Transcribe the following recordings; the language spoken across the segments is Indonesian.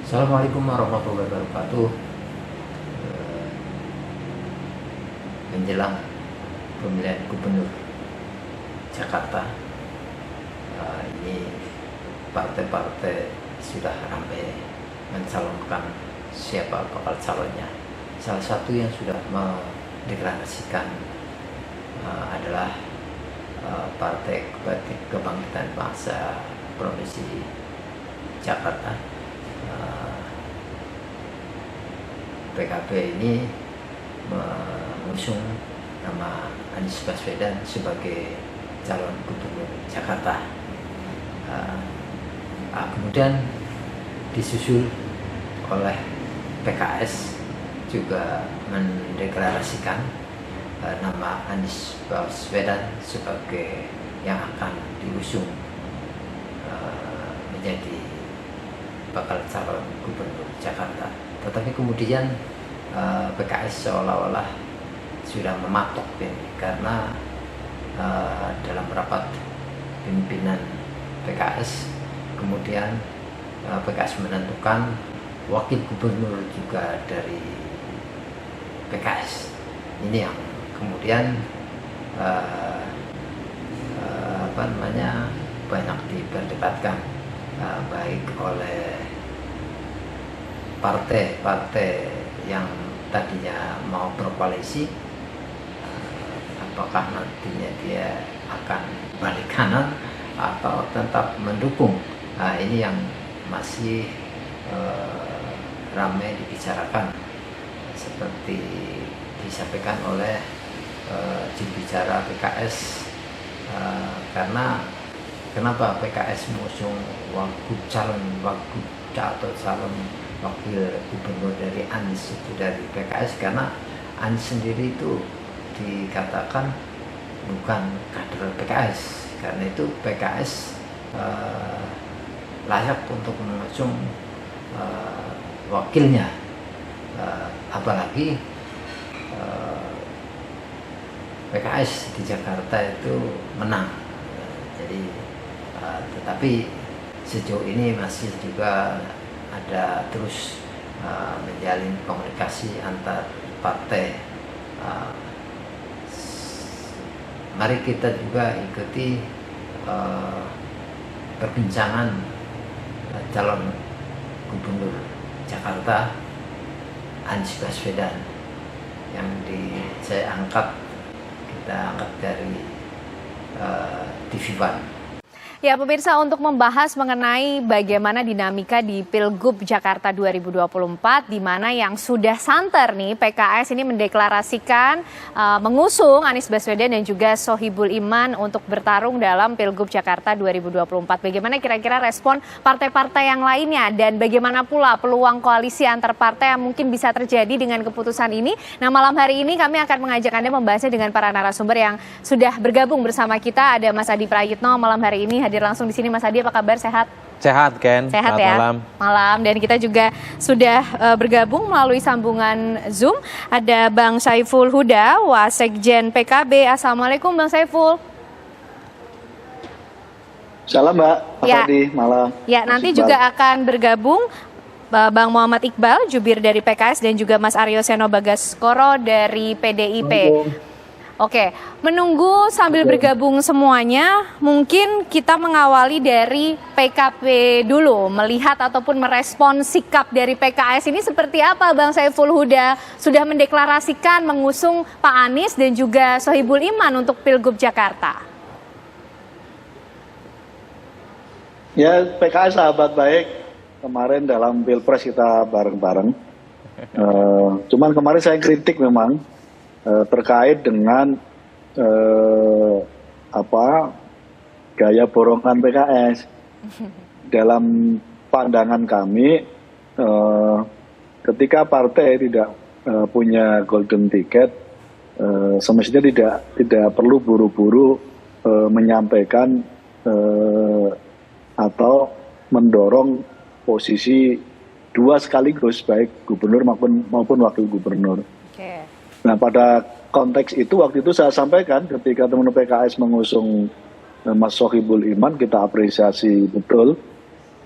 Assalamualaikum warahmatullahi wabarakatuh. Eh, Menjelang pemilihan gubernur Jakarta, ini partai-partai sudah ramai mencalonkan siapa bakal calonnya. Salah satu yang sudah mendeklarasikan adalah Partai Kebangkitan Bangsa Provinsi Jakarta. PKB ini mengusung nama Anies Baswedan sebagai calon gubernur Jakarta. Kemudian disusul oleh PKS juga mendeklarasikan nama Anies Baswedan sebagai yang akan diusung menjadi bakal calon gubernur Jakarta. Tetapi kemudian PKS seolah-olah sudah mematok ini karena dalam rapat pimpinan PKS kemudian PKS menentukan wakil gubernur juga dari PKS. Ini yang kemudian banyak diperdebatkan baik oleh partai-partai yang tadinya mau berkoalisi, apakah nantinya dia akan balik kanan atau tetap mendukung. Ini yang masih ramai dibicarakan, seperti disampaikan oleh jurubicara PKS. Karena kenapa PKS mengusung calon wakil gubernur dari Anies itu dari PKS, karena Anies sendiri itu dikatakan bukan kader PKS. Karena itu PKS layak untuk mengusung wakilnya, apalagi PKS di Jakarta itu menang. Jadi tetapi sejauh ini masih juga ada terus menjalin komunikasi antar partai. Mari kita juga ikuti perbincangan calon gubernur Jakarta Anies Baswedan yang saya angkat, kita angkat dari TV One. Ya, pemirsa, untuk membahas mengenai bagaimana dinamika di Pilgub Jakarta 2024, di mana yang sudah santer nih, PKS ini mendeklarasikan mengusung Anies Baswedan dan juga Sohibul Iman untuk bertarung dalam Pilgub Jakarta 2024. Bagaimana kira-kira respon partai-partai yang lainnya dan bagaimana pula peluang koalisi antar partai yang mungkin bisa terjadi dengan keputusan ini? Nah, malam hari ini kami akan mengajak Anda membahasnya dengan para narasumber yang sudah bergabung bersama kita. Ada Mas Adi Prayitno malam hari ini hadir langsung di sini. Mas Adi, apa kabar? Sehat? Sehat, Ken. Sehat ya. Malam. Dan kita juga sudah bergabung melalui sambungan Zoom. Ada Bang Saiful Huda, Wasekjen PKB. Assalamualaikum, Bang Saiful. Salam, Mbak. Mas Adi, malam. Ya, nanti juga akan bergabung Bang Muhammad Iqbal, jubir dari PKS, dan juga Mas Aryo Seno Bagaskoro dari PDIP. Oke, menunggu sambil bergabung semuanya, mungkin kita mengawali dari PKB dulu, melihat ataupun merespon sikap dari PKS ini seperti apa, Bang Saiful Huda? Sudah mendeklarasikan mengusung Pak Anies dan juga Sohibul Iman untuk Pilgub Jakarta. Ya, PKS sahabat baik. Kemarin dalam Pilpres kita bareng-bareng. Cuman kemarin saya kritik memang terkait dengan gaya borongan PKS. Dalam pandangan kami, ketika partai tidak punya golden ticket, semestinya tidak perlu buru-buru menyampaikan atau mendorong posisi dua sekaligus, baik gubernur maupun wakil gubernur. Okay. Nah, pada konteks itu waktu itu saya sampaikan ketika teman-teman PKS mengusung Mas Sohibul Iman, kita apresiasi betul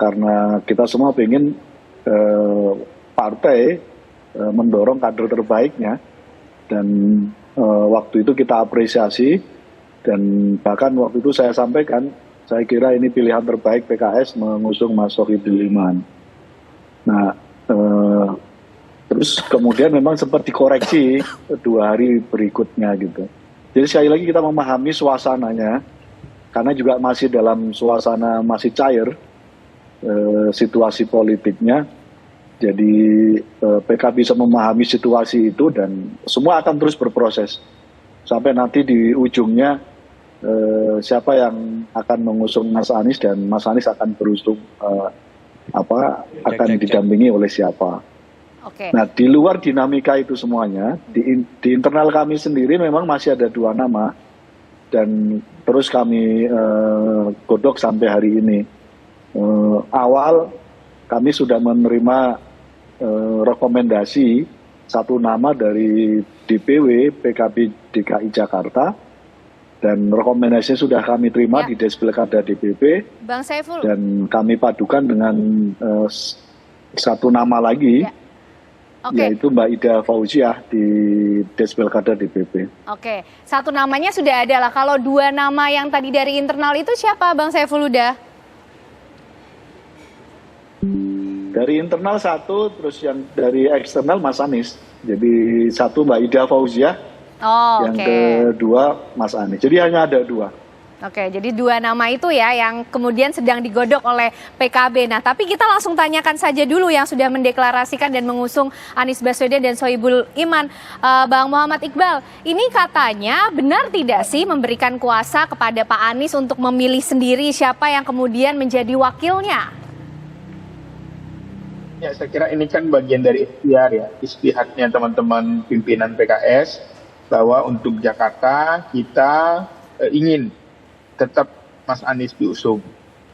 karena kita semua ingin partai mendorong kader terbaiknya, dan waktu itu kita apresiasi, dan bahkan waktu itu saya sampaikan, saya kira ini pilihan terbaik PKS mengusung Mas Sohibul Iman. Nah, terus kemudian memang sempat dikoreksi 2 hari berikutnya gitu. Jadi sekali lagi kita memahami suasananya, karena juga masih dalam suasana masih cair situasi politiknya. Jadi PKB bisa memahami situasi itu, dan semua akan terus berproses sampai nanti di ujungnya siapa yang akan mengusung Mas Anies, dan Mas Anies akan berusung akan didampingi oleh siapa. Oke. Nah, di luar dinamika itu semuanya, di internal kami sendiri memang masih ada 2 nama, dan terus kami godok sampai hari ini. Awal kami sudah menerima rekomendasi 1 nama dari DPW PKB DKI Jakarta, dan rekomendasinya sudah kami terima di Despilkada DPP, Bang Saiful, dan kami padukan dengan 1 nama lagi, yaitu Mbak Ida Fauziah di Despilkada DPP. Oke, 1 namanya sudah ada lah. Kalau 2 nama yang tadi dari internal itu siapa, Bang Saiful Huda? Dari internal 1, terus yang dari eksternal Mas Anies. Jadi 1 Mbak Ida Fauziah, yang kedua Mas Anies. Jadi hanya ada 2. Oke, jadi 2 nama itu ya yang kemudian sedang digodok oleh PKB. Nah, tapi kita langsung tanyakan saja dulu yang sudah mendeklarasikan dan mengusung Anies Baswedan dan Sohibul Iman. Bang Muhammad Iqbal, ini katanya benar tidak sih memberikan kuasa kepada Pak Anies untuk memilih sendiri siapa yang kemudian menjadi wakilnya? Ya, saya kira ini kan bagian dari ikhtiar ya, istihadnya teman-teman pimpinan PKS, bahwa untuk Jakarta kita ingin tetap Mas Anies diusung.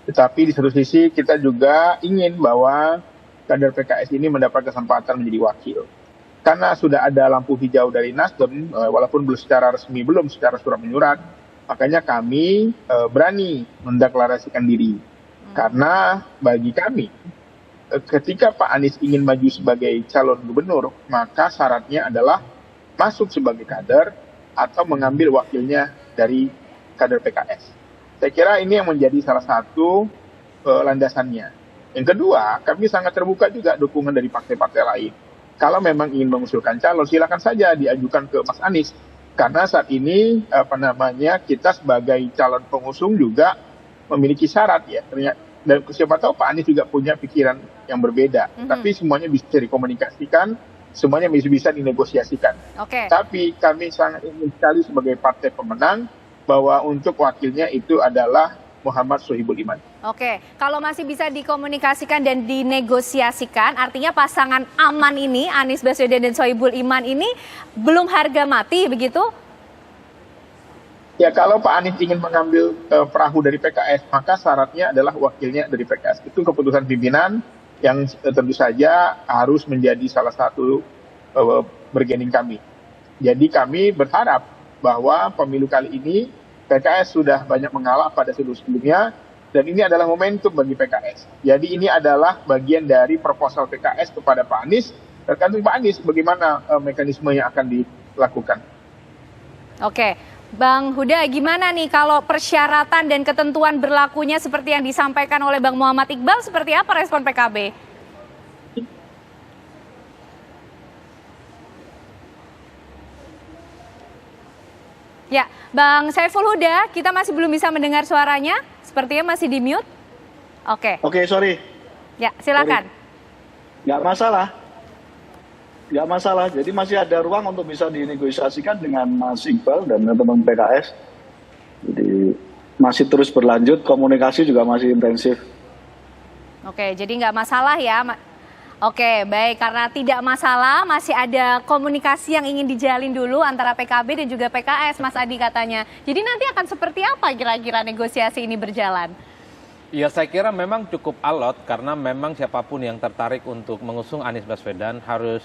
Tetapi di satu sisi kita juga ingin bahwa kader PKS ini mendapat kesempatan menjadi wakil. Karena sudah ada lampu hijau dari Nasdem, walaupun belum secara resmi, belum secara surat menyurat, makanya kami berani mendeklarasikan diri. Karena bagi kami, ketika Pak Anies ingin maju sebagai calon gubernur, maka syaratnya adalah masuk sebagai kader atau mengambil wakilnya dari kader PKS. Saya kira ini yang menjadi salah satu landasannya. Yang kedua, kami sangat terbuka juga dukungan dari partai-partai lain. Kalau memang ingin mengusulkan calon, silakan saja diajukan ke Mas Anies. Karena saat ini kita sebagai calon pengusung juga memiliki syarat ya. Dan siapa tahu Pak Anies juga punya pikiran yang berbeda. Tapi semuanya bisa dikomunikasikan, semuanya bisa dinegosiasikan. Tapi kami sangat ingin sekali sebagai partai pemenang bahwa untuk wakilnya itu adalah Muhammad Sohibul Iman. Oke, kalau masih bisa dikomunikasikan dan dinegosiasikan, artinya pasangan aman ini, Anies Baswedan dan Sohibul Iman ini belum harga mati begitu? Ya, kalau Pak Anies ingin mengambil perahu dari PKS, maka syaratnya adalah wakilnya dari PKS. Itu keputusan pimpinan yang tentu saja harus menjadi salah satu bargaining kami. Jadi kami berharap bahwa pemilu kali ini PKS sudah banyak mengalah pada sebelumnya, dan ini adalah momentum bagi PKS. Jadi ini adalah bagian dari proposal PKS kepada Pak Anies, tergantung Pak Anies bagaimana mekanisme yang akan dilakukan. Oke. Bang Huda, gimana nih kalau persyaratan dan ketentuan berlakunya seperti yang disampaikan oleh Bang Muhammad Iqbal, seperti apa respon PKB? Ya, Bang Saiful Huda, kita masih belum bisa mendengar suaranya, sepertinya masih di mute. Oke, sorry. Ya, silakan. Nggak masalah, jadi masih ada ruang untuk bisa dinegosiasikan dengan Mas Iqbal dan teman-teman PKS. Jadi masih terus berlanjut, komunikasi juga masih intensif. Oke, jadi nggak masalah ya. Oke, baik, karena tidak masalah, masih ada komunikasi yang ingin dijalin dulu antara PKB dan juga PKS, Mas Adi katanya. Jadi nanti akan seperti apa kira-kira negosiasi ini berjalan? Ya, saya kira memang cukup alot, karena memang siapapun yang tertarik untuk mengusung Anies Baswedan harus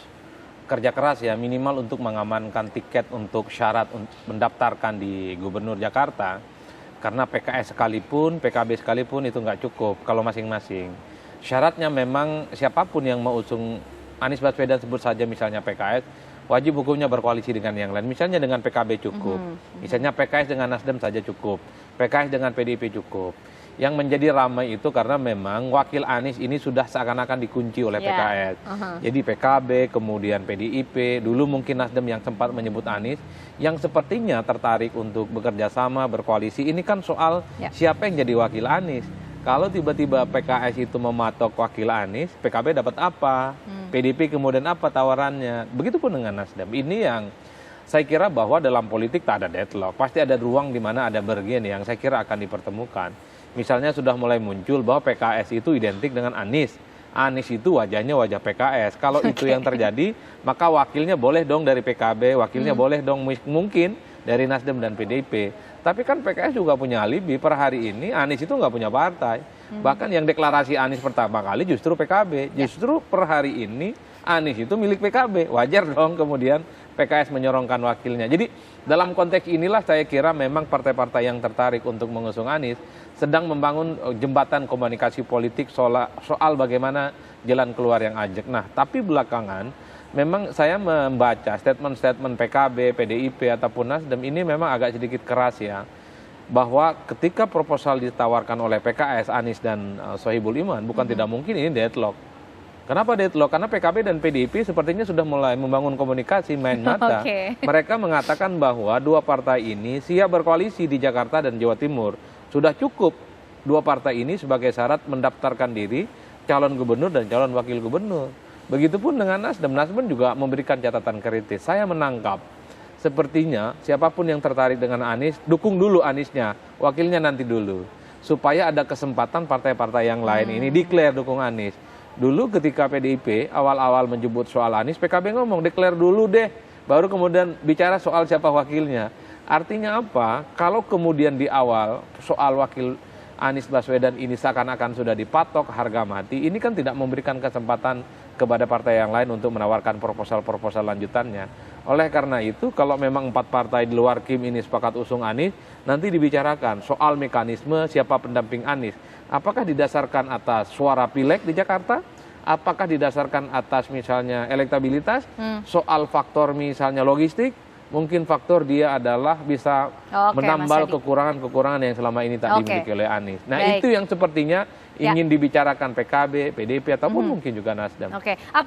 kerja keras ya, minimal untuk mengamankan tiket untuk syarat mendaftarkan di Gubernur Jakarta. Karena PKS sekalipun, PKB sekalipun itu nggak cukup kalau masing-masing. syaratnya memang siapapun yang mau usung Anies Baswedan, sebut saja misalnya PKS, wajib hukumnya berkoalisi dengan yang lain. Misalnya dengan PKB cukup, misalnya PKS dengan Nasdem saja cukup, PKS dengan PDIP cukup. Yang menjadi ramai itu karena memang wakil Anies ini sudah seakan-akan dikunci oleh PKS. Jadi PKB, kemudian PDIP, dulu mungkin Nasdem yang sempat menyebut Anies, yang sepertinya tertarik untuk bekerja sama, berkoalisi. Ini kan soal siapa yang jadi wakil Anies. Kalau tiba-tiba PKS itu mematok wakil Anies, PKB dapat apa? PDIP kemudian apa tawarannya? Begitupun dengan Nasdem. Ini yang saya kira bahwa dalam politik tak ada deadlock. Pasti ada ruang di mana ada bergen yang saya kira akan dipertemukan. Misalnya sudah mulai muncul bahwa PKS itu identik dengan Anies. Anies itu wajahnya wajah PKS. Kalau itu yang terjadi, maka wakilnya boleh dong dari PKB, wakilnya boleh dong mungkin dari Nasdem dan PDIP. Tapi kan PKS juga punya alibi, per hari ini Anies itu nggak punya partai. Bahkan yang deklarasi Anies pertama kali justru PKB. Justru per hari ini Anies itu milik PKB. Wajar dong kemudian PKS menyorongkan wakilnya. Jadi dalam konteks inilah saya kira memang partai-partai yang tertarik untuk mengusung Anies sedang membangun jembatan komunikasi politik soal bagaimana jalan keluar yang ajak. Nah, tapi belakangan memang saya membaca statement-statement PKB, PDIP ataupun Nasdem ini memang agak sedikit keras ya. Bahwa ketika proposal ditawarkan oleh PKS, Anies dan Sohibul Iman, bukan tidak mungkin ini deadlock. Kenapa deadlock? Karena PKB dan PDIP sepertinya sudah mulai membangun komunikasi main mata. Mereka mengatakan bahwa dua partai ini siap berkoalisi di Jakarta dan Jawa Timur. Sudah cukup dua partai ini sebagai syarat mendaftarkan diri calon gubernur dan calon wakil gubernur. Begitupun dengan Nasdem. Nasdem juga memberikan catatan kritis. Saya menangkap sepertinya siapapun yang tertarik dengan Anies, dukung dulu Aniesnya, wakilnya nanti dulu. Supaya ada kesempatan partai-partai yang lain ini declare dukung Anies. Dulu ketika PDIP awal-awal menyebut soal Anies, PKB ngomong declare dulu deh, baru kemudian bicara soal siapa wakilnya. Artinya apa? Kalau kemudian di awal soal wakil Anies Baswedan ini seakan-akan sudah dipatok harga mati, ini kan tidak memberikan kesempatan kepada partai yang lain untuk menawarkan proposal-proposal lanjutannya. Oleh karena itu, kalau memang 4 partai di luar Kim ini sepakat usung Anies, nanti dibicarakan soal mekanisme siapa pendamping Anies. Apakah didasarkan atas suara pileg di Jakarta? Apakah didasarkan atas misalnya elektabilitas? Soal faktor misalnya logistik? Mungkin faktor dia adalah bisa menambal kekurangan-kekurangan yang selama ini tak dimiliki oleh Anies. Nah, itu yang sepertinya ingin dibicarakan PKB, PDIP ataupun mungkin juga Nasdem.